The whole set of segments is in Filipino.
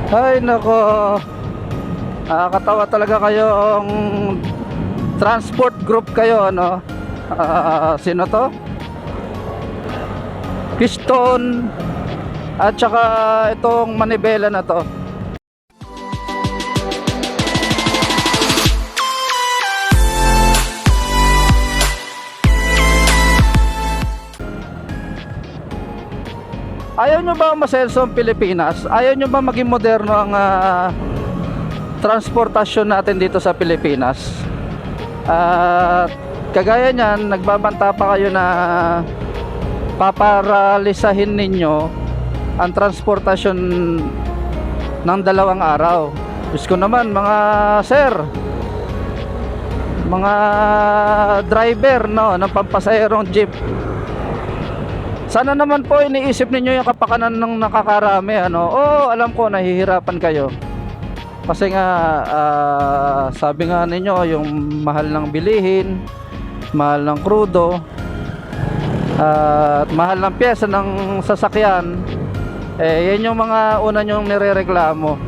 Ay nako, nakakatawa talaga kayong transport group kayo, ano? Sino to? Piston at saka itong manibela na to. Ayaw nyo ba masenso ang Pilipinas? Ayaw nyo ba maging moderno ang transportasyon natin dito sa Pilipinas? Kagaya niyan, nagbabanta pa kayo na paparalisahin ninyo ang transportasyon ng 2 araw. Diyos ko naman, mga sir, mga driver, no, ng pampasahirong jeep, sana naman po iniisip ninyo yung kapakanan ng nakakarami, ano. Alam ko nahihirapan kayo kasi nga sabi nga ninyo yung mahal ng bilihin, mahal ng krudo, at mahal ng pyesa ng sasakyan. Yan yung mga una nyong nirereklamo.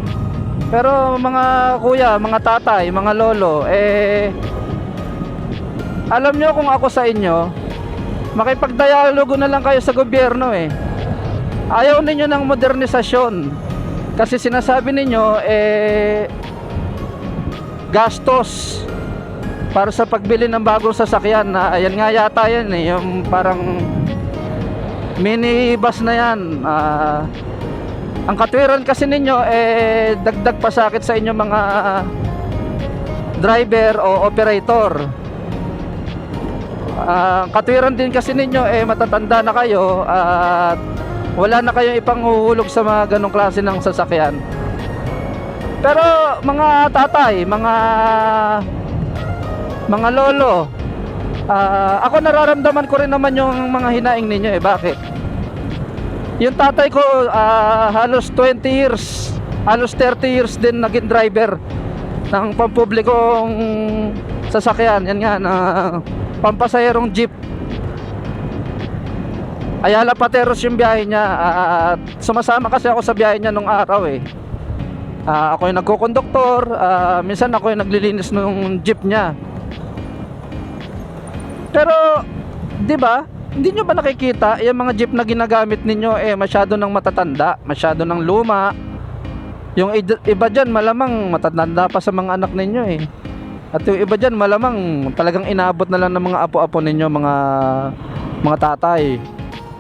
Pero mga kuya, mga tatay, mga lolo, alam nyo, kung ako sa inyo, makipagdialogo na lang kayo sa gobyerno. Ayaw ninyo ng modernisasyon kasi sinasabi ninyo gastos para sa pagbili ng bagong sasakyan. Ayan nga yata yan, yung parang minibus na yan. Ang katwiran kasi ninyo dagdag pasakit sa inyo mga driver o operator. Katwiran din kasi ninyo matatanda na kayo at wala na kayong ipanghuhulog sa mga ganong klase ng sasakyan. Pero mga tatay, mga lolo, ako nararamdaman ko rin naman yung mga hinaing ninyo. Bakit? Yung tatay ko halos 20 years, halos 30 years din naging driver ng pampublikong sasakyan. Yan nga, na pampasahirong jeep. Ayala Pateros yung biyahe niya, at sumasama kasi ako sa biyahe niya nung araw. Ako yung nagkokonduktor, minsan ako yung naglilinis ng jeep niya. Pero di ba, hindi nyo ba nakikita yung mga jeep na ginagamit ninyo masyado ng matatanda, masyado ng luma. Yung iba dyan malamang matatanda pa sa mga anak ninyo. At yung iba dyan malamang talagang inabot na lang ng mga apo-apo ninyo, mga tatay,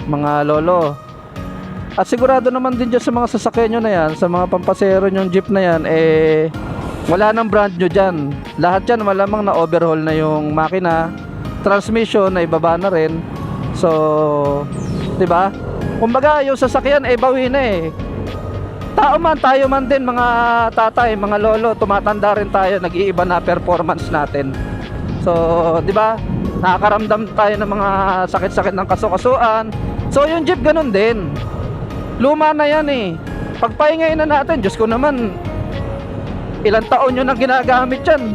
mga lolo. At sigurado naman din dyan sa mga sasakyan nyo na yan, sa mga pampasero nyong jeep na yan, wala nang brand nyo dyan. Lahat dyan malamang na overhaul na yung makina, transmission na ibaba na rin. So, diba? Kumbaga yung sasakyan bawi na. Tao man, tayo man din, mga tatay, mga lolo, tumatanda rin tayo, nag-iiba na performance natin. So, di ba? Nakakaramdam tayo ng mga sakit-sakit ng kasukasuan. So, yung jeep ganun din. Luma na yan. Pagpahingayin na natin, Diyos ko naman, ilang taon nyo nang ginagamit yan.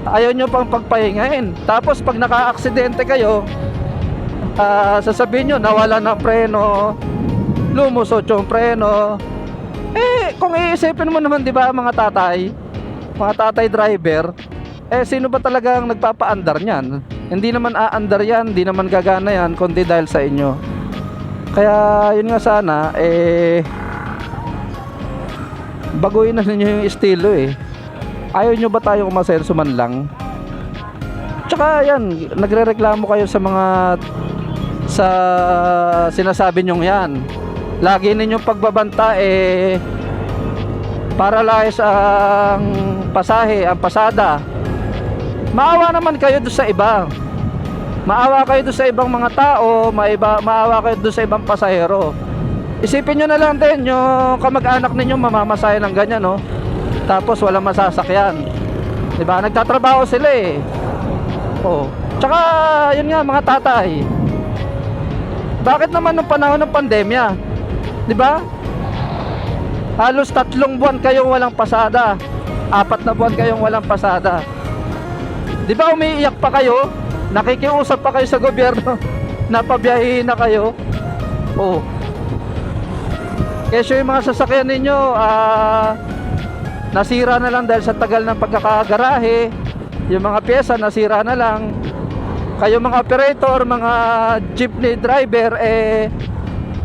Ayaw nyo pang pagpahingayin. Tapos, pag naka-aksidente kayo, sasabihin nyo, nawala ng preno, lumusot yung preno. Kung iisipin mo naman, di ba, mga tatay driver, sino ba talagang nagpapaandar niyan? Hindi naman aandar yan, hindi naman gagana yan, kundi dahil sa inyo. Kaya yun nga sana, baguhin na ninyo yung estilo. Ayaw nyo ba tayong umasenso man lang? Tsaka yan, nagrereklamo kayo sa mga sinasabi nyong yan. Lagi ninyong pagbabanta paralyze ang pasahe, ang pasada. Maawa naman kayo doon sa iba. Maawa kayo doon sa ibang mga tao, maawa kayo doon sa ibang pasahero. Isipin nyo na lang din yung kamag-anak ninyo mamamasahe ng ganyan, no? Tapos walang masasakyan. Diba? Nagtatrabaho sila. Tsaka yun nga, mga tatay, bakit naman nung panahon ng pandemya, di ba? Halos 3 buwan kayong walang pasada, 4 na buwan kayong walang pasada. Di ba umiiyak pa kayo? Nakikiusap pa kayo sa gobyerno na pabiyahin na kayo. Kesyo yung mga sasakyan ninyo, nasira na lang dahil sa tagal ng pagkakagarahe. Yung mga pyesa nasira na lang. Kayo mga operator, mga jeepney driver,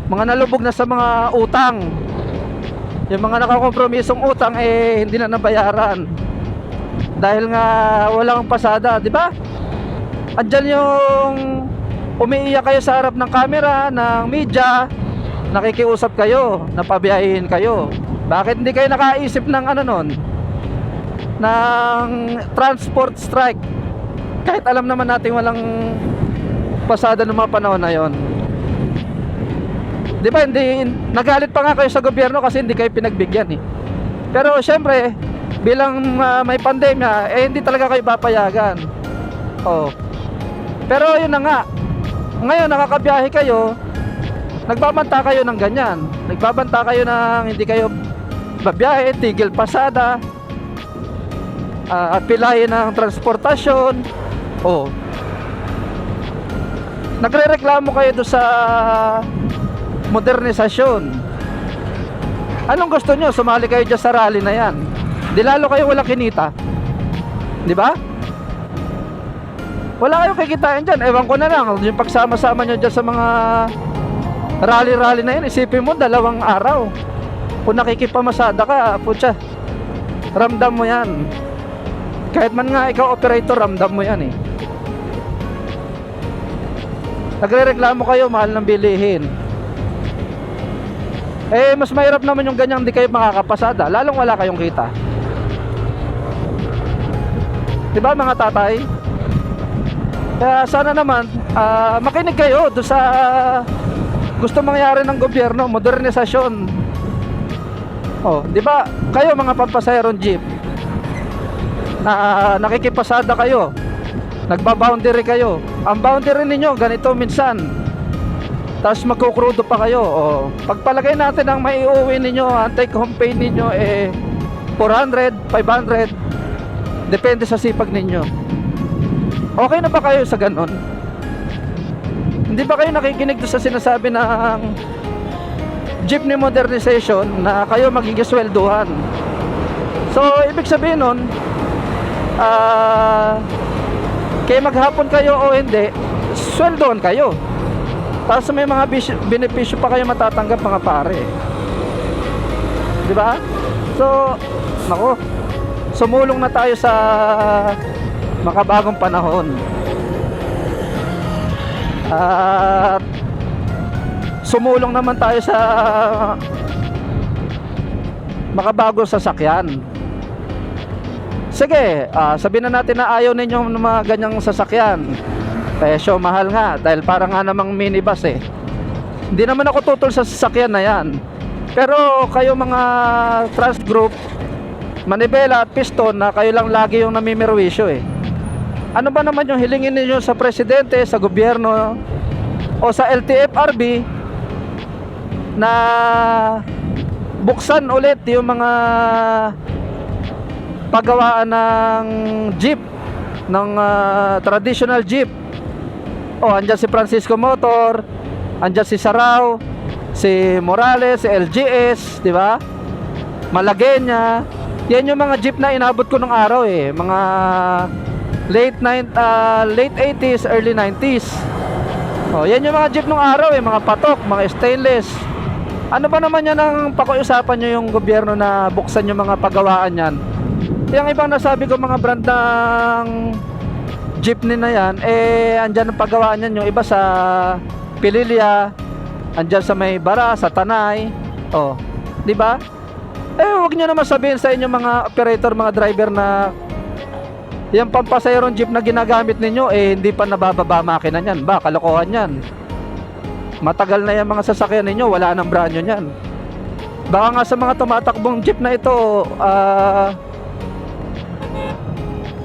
mga nalubog na sa mga utang. Yung mga nakakompromisong utang, hindi na nabayaran dahil nga walang pasada, di ba? Andyan yung umiiyak kayo sa harap ng camera, ng media, nakikiusap kayo, napabiyahin kayo. Bakit hindi kayo nakaisip ng ano nun? Ng transport strike? Kahit alam naman natin walang pasada ng mga panahon na yon. Di ba, hindi, nagalit pa nga kayo sa gobyerno kasi hindi kayo pinagbigyan eh. Pero syempre, bilang may pandemya, hindi talaga kayo papayagan. Oh. Pero yun na nga, ngayon nakakabiyahe kayo, nagbabanta kayo ng ganyan, nagbabanta kayo ng hindi kayo babiyahe, tigil pasada, pilahin ng transportasyon. Oh. Nagrereklamo kayo doon sa modernisasyon. Anong gusto nyo? Sumali kayo dyan sa rally na yan. Di lalo kayo wala kinita. Di ba? Wala kayong kikitain dyan. Ewan ko na lang, yung pagsama-sama nyo dyan sa mga rally-rally na yan, isipin mo 2 araw. Kung nakikipamasada ka, putya, ramdam mo yan. Kahit man nga ikaw operator, ramdam mo yan eh. Nagre-reklamo kayo, mahal ng bilihin. Mas mahirap naman yung ganyang di kayo makakapasada, lalong wala kayong kita. Diba mga tatay? Kaya sana naman makinig kayo doon sa gusto mangyari ng gobyerno, modernisasyon. Oh, diba? Kayo mga pampasaherong jeep na nakikipasada kayo, nagba-boundary kayo. Ang boundary ninyo ganito minsan, tapos magkukrudo pa kayo. Pagpalagay natin ang maiuwi ninyo, ang take home pay ninyo 400, 500, depende sa sipag ninyo. Okay na ba kayo sa ganon? Hindi ba kayo nakikinig sa sinasabi ng jeepney modernization na kayo magiging swelduhan? So ibig sabihin nun, kaya maghapon kayo o hindi, sweldohan kayo. Tapos may mga benepisyo pa kayo matatanggap mga pare. Di ba? So, nako, sumulong na tayo sa makabagong panahon. At sumulong naman tayo sa makabagong sasakyan. Sige, sabihin na natin na ayaw ninyo ng mga ganyang sasakyan. Presyo mahal nga dahil parang nga namang minibus eh. Hindi naman ako tutol sa sasakyan na yan. Pero kayo mga trust group, manibela at piston, na kayo lang lagi yung namimirwisyo eh. Ano ba naman yung hilingin niyo sa presidente, sa gobyerno o sa LTFRB na buksan ulit yung mga paggawaan ng jeep, ng traditional jeep. Andyan si Francisco Motor, andyan si Sarao, si Morales, si LGS, di ba? Malagueña. Yan yung mga jeep na inabot ko nung araw eh, mga late 80s, early 90s. Yan yung mga jeep nung araw eh, mga patok, mga stainless. Ano ba naman yan ang pakiusapan nyo yung gobyerno na buksan yung mga paggawaan yan? Yung ibang nasabi ko mga brand ng jeepney na yan, andyan ang paggawaan yan, yung iba sa Pililya, andyan sa may Bara, sa Tanay. Di ba? Huwag nyo naman sabihin sa inyo mga operator, mga driver na yung pampasayarong jeep na ginagamit ninyo hindi pa nabababa makina nyan. Ba, kalokohan yan. Matagal na yung mga sasakyan ninyo, wala nang branyo nyan. Baka nga sa mga tumatakbong jeep na ito,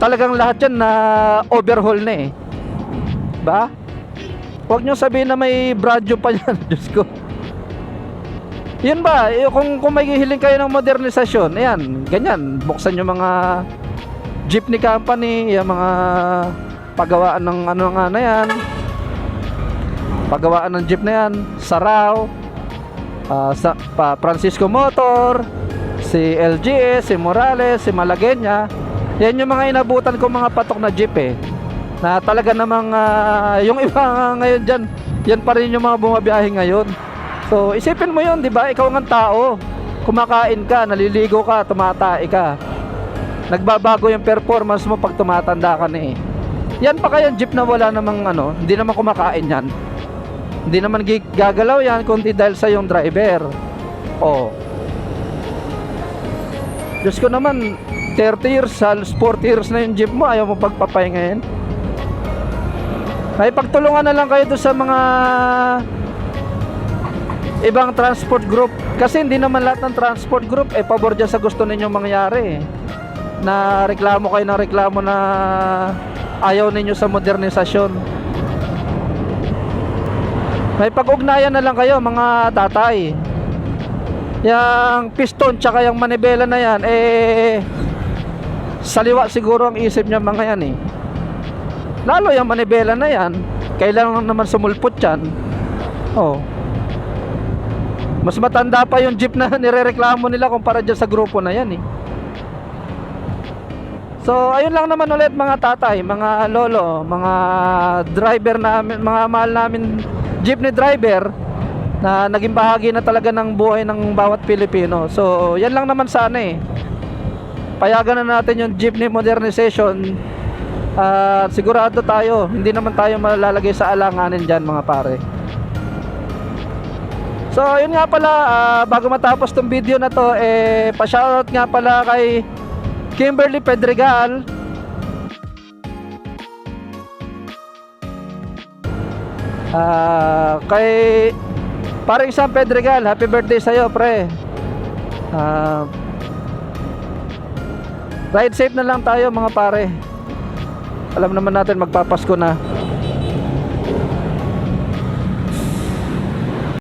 talagang lahat yan na overhaul na eh. Ba? Huwag nyo sabihin na may branyo pa yan. Diyos ko. Yun ba, kung may hiling kayo ng modernisasyon, ayan, ganyan, buksan yung mga jeepney company, yung mga paggawaan ng ano nga na yan, paggawaan ng jeep na yan, Sarao, Francisco Motor, si LGS, si Morales, si Malagueña. Yan yung mga inabutan ko mga patok na jeep eh, na talaga namang yung iba ngayon dyan, yan pa rin yung mga bumabiyahe ngayon. So isipin mo yun, di ba? Ikaw ng tao, kumakain ka, naliligo ka, tumatay ka, nagbabago yung performance mo pag tumatanda ka na eh. Yan pa kayang jeep na wala namang hindi naman kumakain yan, hindi naman gagalaw yan kundi dahil sa yung driver. Oh, Diyos ko naman, 30 years, halos 40 years na yung jeep mo, ayaw mo pagpapahingahin. Ay pagtulungan na lang kayo doon sa mga ibang transport group, kasi hindi naman lahat ng transport group pabor dyan sa gusto ninyong mangyari na reklamo kayo ng reklamo na ayaw ninyo sa modernisasyon. May pag-ugnayan na lang kayo mga tatay. Yang piston tsaka yung manibela na yan saliwa siguro ang isip niya mga yan lalo yung manibela na yan, kailangan naman sumulpot yan. Oh, mas matanda pa yung jeep na nirereklamo nila kumpara dyan sa grupo na yan So ayun lang naman ulit mga tatay, mga lolo, mga driver namin, mga mahal namin jeepney driver na naging bahagi na talaga ng buhay ng bawat Pilipino. So yan lang naman sana payagan na natin yung jeepney modernization. Sigurado tayo, hindi naman tayo malalagay sa alanganin dyan mga pare. So yun nga pala, bago matapos tong video na to, pa-shoutout nga pala kay Kimberly Pedregal, kay paring Sam Pedregal, happy birthday sa'yo pre. Ride safe na lang tayo mga pare. Alam naman natin magpapasko na.